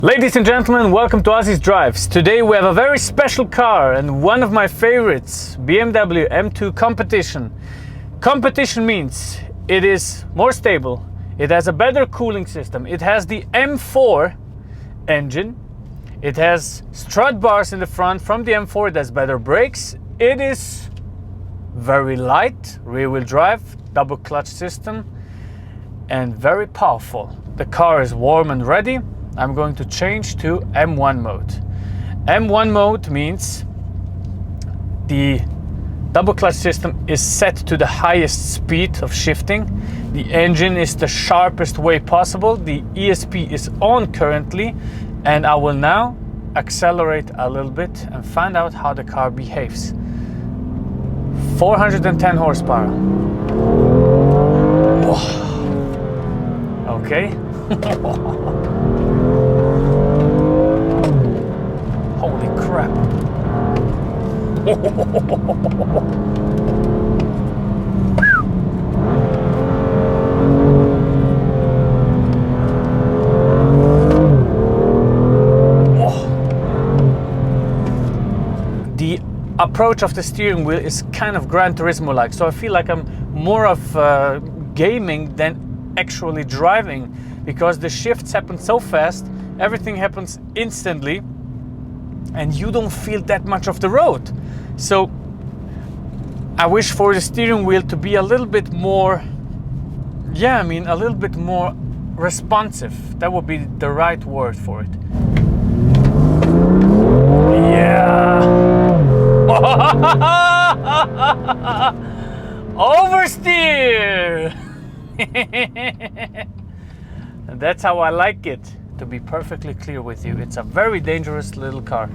Ladies and gentlemen, welcome to Ozzy's Drives. Today we have a very special car and one of my favorites, BMW M2 Competition. Competition means it is more stable, it has a better cooling system, it has the M4 engine, it has strut bars in the front from the M4, it has better brakes, it is very light, rear-wheel drive, double clutch system, and very powerful. The car is warm and ready. I'm going to change to M1 mode. M1 mode means the double clutch system is set to the highest speed of shifting. The engine is the sharpest way possible. The ESP is on currently, and I will now accelerate a little bit and find out how the car behaves. 410 horsepower. Whoa. Okay. Holy crap. The approach of the steering wheel is kind of Gran Turismo like, so I feel like I'm more of gaming than actually driving, because the shifts happen so fast, everything happens instantly, and you don't feel that much of the road. So I wish for the steering wheel to be a little bit more, a little bit more responsive. That would be the right word for it. Yeah. Oversteer. And that's how I like it, to be perfectly clear with you. It's a very dangerous little car,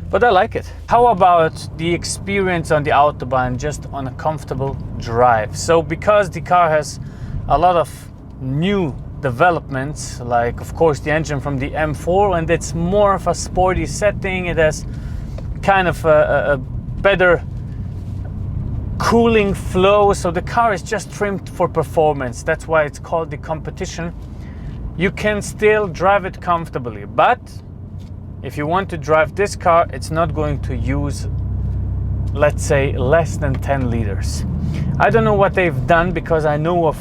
but I like it. How about the experience on the Autobahn, just on a comfortable drive? So because the car has a lot of new developments, like of course the engine from the M4, and it's more of a sporty setting. It has kind of a better cooling flow, so the car is just trimmed for performance. That's why it's called the Competition. You can still drive it comfortably, but if you want to drive this car, it's not going to use, let's say, less than 10 liters. I don't know what they've done, because I know of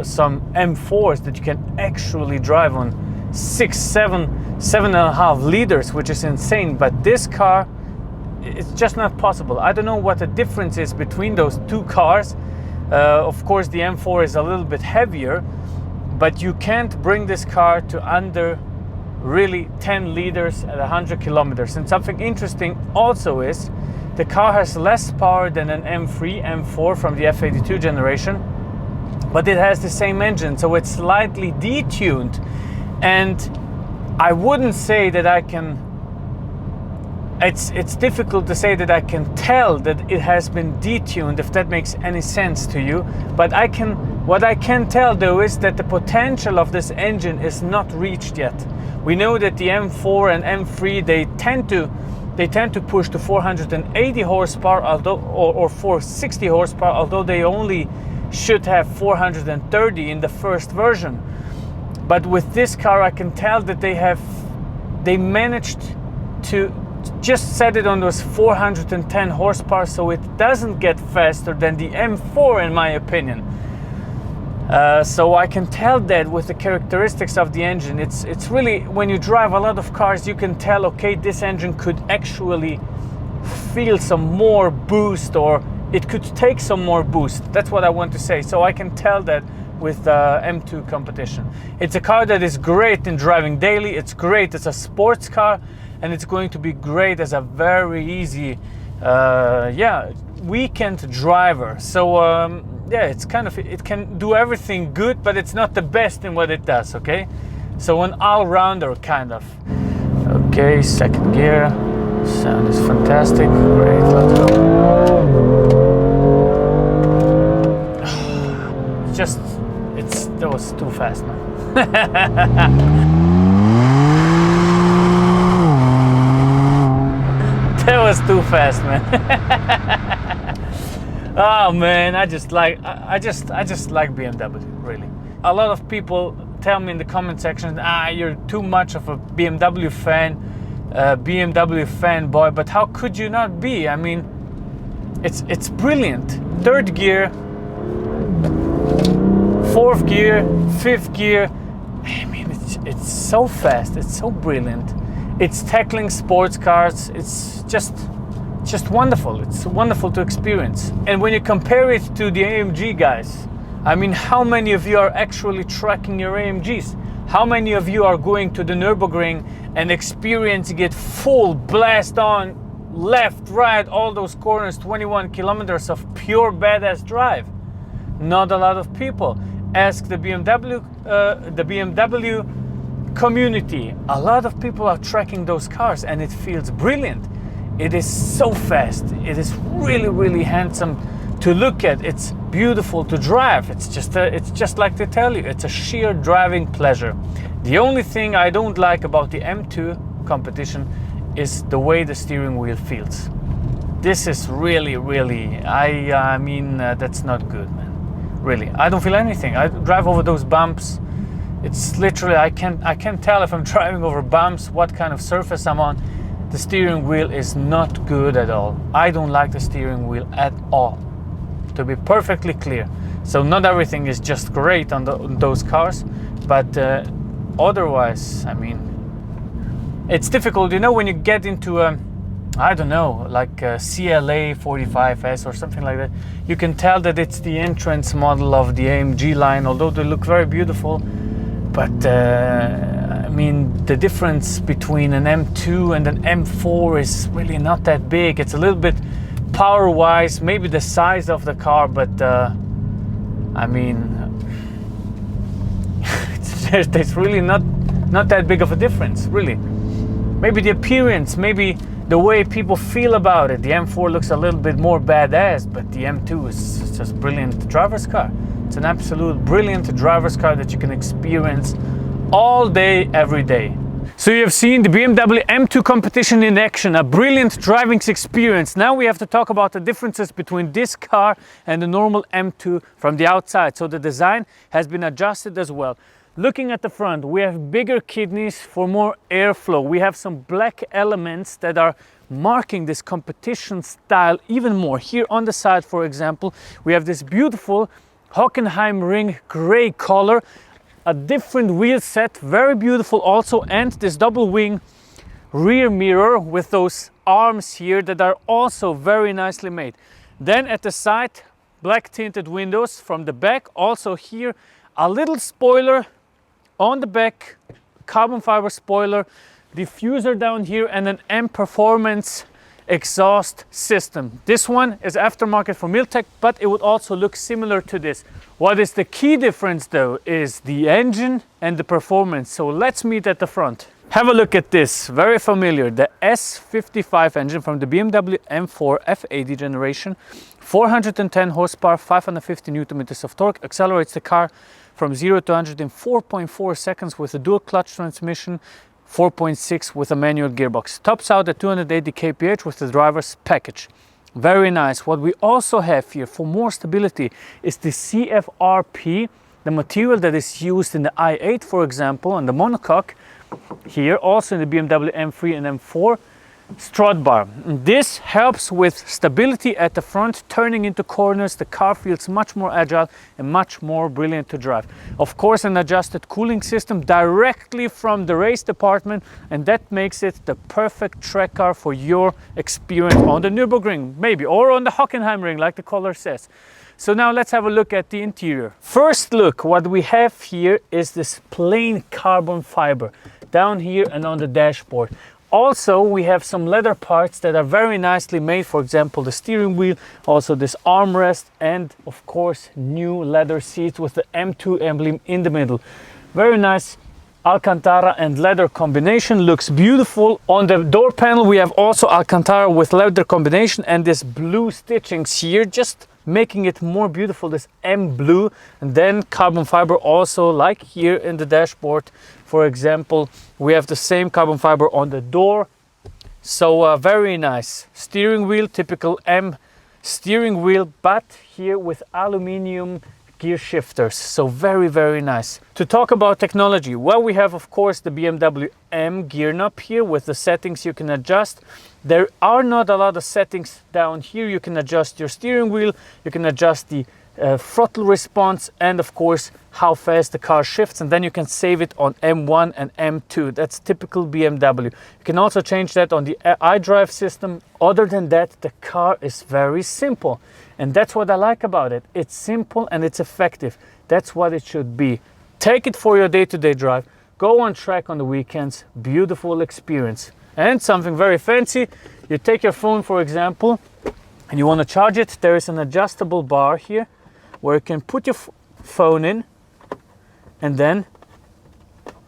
some M4s that you can actually drive on 7.5 liters, which is insane, but this car, it's just not possible. I don't know what the difference is between those two cars. Of course, the M4 is a little bit heavier, but you can't bring this car to under really 10 liters at 100 kilometers. And something interesting also is the car has less power than an M3, M4 from the F82 generation, but it has the same engine, so it's slightly detuned. And I wouldn't say that I can, it's difficult to say that I can tell that it has been detuned, if that makes any sense to you. But what I can tell though is that the potential of this engine is not reached yet. We know that the M4 and M3, they tend to push to 480 horsepower, or 460 horsepower, although they only should have 430 in the first version. But with this car, I can tell that they managed to just set it on those 410 horsepower, so it doesn't get faster than the M4 in my opinion. So I can tell that with the characteristics of the engine. It's really, when you drive a lot of cars, you can tell, okay, this engine could actually feel some more boost, or it could take some more boost. That's what I want to say. So I can tell that with M2 Competition. It's a car that is great in driving daily. It's great as a sports car, and it's going to be great as a very easy weekend driver. So it's kind of, it can do everything good, but it's not the best in what it does. Okay, so an all-rounder kind of. Okay, second gear, sound is fantastic. Great, let's go. That was too fast, man. That was too fast, man. Oh man, I just like BMW, really. A lot of people tell me in the comment section, you're too much of a BMW fan, BMW fanboy, but how could you not be? I mean, it's brilliant. Third gear, fourth gear, fifth gear. I mean, it's so fast, it's so brilliant. It's tackling sports cars. It's just wonderful. It's wonderful to experience. And when you compare it to the AMG, guys, I mean, how many of you are actually tracking your AMGs? How many of you are going to the Nürburgring and experiencing it full blast on, left, right, all those corners, 21 kilometers of pure badass drive? Not a lot of people. Ask the BMW community. A lot of people are tracking those cars, and it feels brilliant. It is so fast. It is really, really handsome to look at. It's beautiful to drive. It's just like they tell you, it's a sheer driving pleasure. The only thing I don't like about the M2 competition is the way the steering wheel feels. This is really, I mean, that's not good, man. Really, I don't feel anything. I drive over those bumps. It's literally, I can't tell if I'm driving over bumps, what kind of surface I'm on. The steering wheel is not good at all. I don't like the steering wheel at all, to be perfectly clear. So not everything is just great on those cars, but otherwise, I mean, it's difficult, you know, when you get into I don't know, like a CLA 45S or something like that, you can tell that it's the entrance model of the AMG line, although they look very beautiful. But I mean, the difference between an M2 and an M4 is really not that big. It's a little bit power-wise, maybe the size of the car, but I mean, there's really not that big of a difference, really. Maybe the appearance, maybe the way people feel about it. The M4 looks a little bit more badass, but the M2 is just a brilliant driver's car. It's an absolute brilliant driver's car that you can experience all day, every day. So you have seen the BMW M2 competition in action, a brilliant driving experience. Now we have to talk about the differences between this car and the normal M2 from the outside. So the design has been adjusted as well. Looking at the front, we have bigger kidneys for more airflow. We have some black elements that are marking this competition style even more. Here on the side, for example, we have this beautiful Hockenheim ring gray color, a different wheel set, very beautiful also, and this double wing rear mirror with those arms here that are also very nicely made. Then at the side, black tinted windows from the back. Also here, a little spoiler on the back, carbon fiber spoiler, diffuser down here, and an M Performance exhaust system. This one is aftermarket for Miltech, but it would also look similar to this. What is the key difference though is the engine and the performance. So let's meet at the front. Have a look at this, very familiar, the S55 engine from the BMW M4 F80 generation. 410 horsepower, 550 Newton meters of torque, accelerates the car from 0 to 100 in 4.4 seconds with a dual clutch transmission, 4.6 with a manual gearbox. Tops out at 280 kph with the driver's package. Very nice. What we also have here for more stability is the CFRP, the material that is used in the i8, for example, on the monocoque. Here also in the BMW M3 and M4 strut bar. This helps with stability at the front, turning into corners. The car feels much more agile and much more brilliant to drive. Of course, an adjusted cooling system directly from the race department, and that makes it the perfect track car for your experience on the Nürburgring, maybe, or on the Hockenheim ring, like the color says. So now let's have a look at the interior. First look, what we have here is this plain carbon fiber down here and on the dashboard. Also, we have some leather parts that are very nicely made. For example, the steering wheel, also this armrest, and of course, new leather seats with the M2 emblem in the middle. Very nice Alcantara and leather combination, looks beautiful. On the door panel, we have also Alcantara with leather combination and this blue stitchings here, just making it more beautiful, this M blue. And then carbon fiber also, like here in the dashboard. For example, we have the same carbon fiber on the door. So very nice. Steering wheel, typical M steering wheel, but here with aluminium gear shifters, so very, very nice. To talk about technology, well, we have of course the BMW M gear knob here with the settings you can adjust. There are not a lot of settings down here. You can adjust your steering wheel, you can adjust the throttle response, and of course how fast the car shifts, and then you can save it on M1 and M2. That's typical BMW. You can also change that on the iDrive system. Other than that, the car is very simple, and that's what I like about it. It's simple and it's effective. That's what it should be. Take it for your day-to-day drive, go on track on the weekends. Beautiful experience. And something very fancy, you take your phone for example and you want to charge it. There is an adjustable bar here where you can put your phone in, and then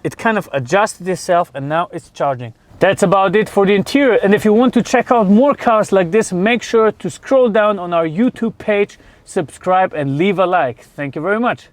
it kind of adjusts itself, and now it's charging. That's about it for the interior. And if you want to check out more cars like this, make sure to scroll down on our YouTube page, subscribe and leave a like. Thank you very much.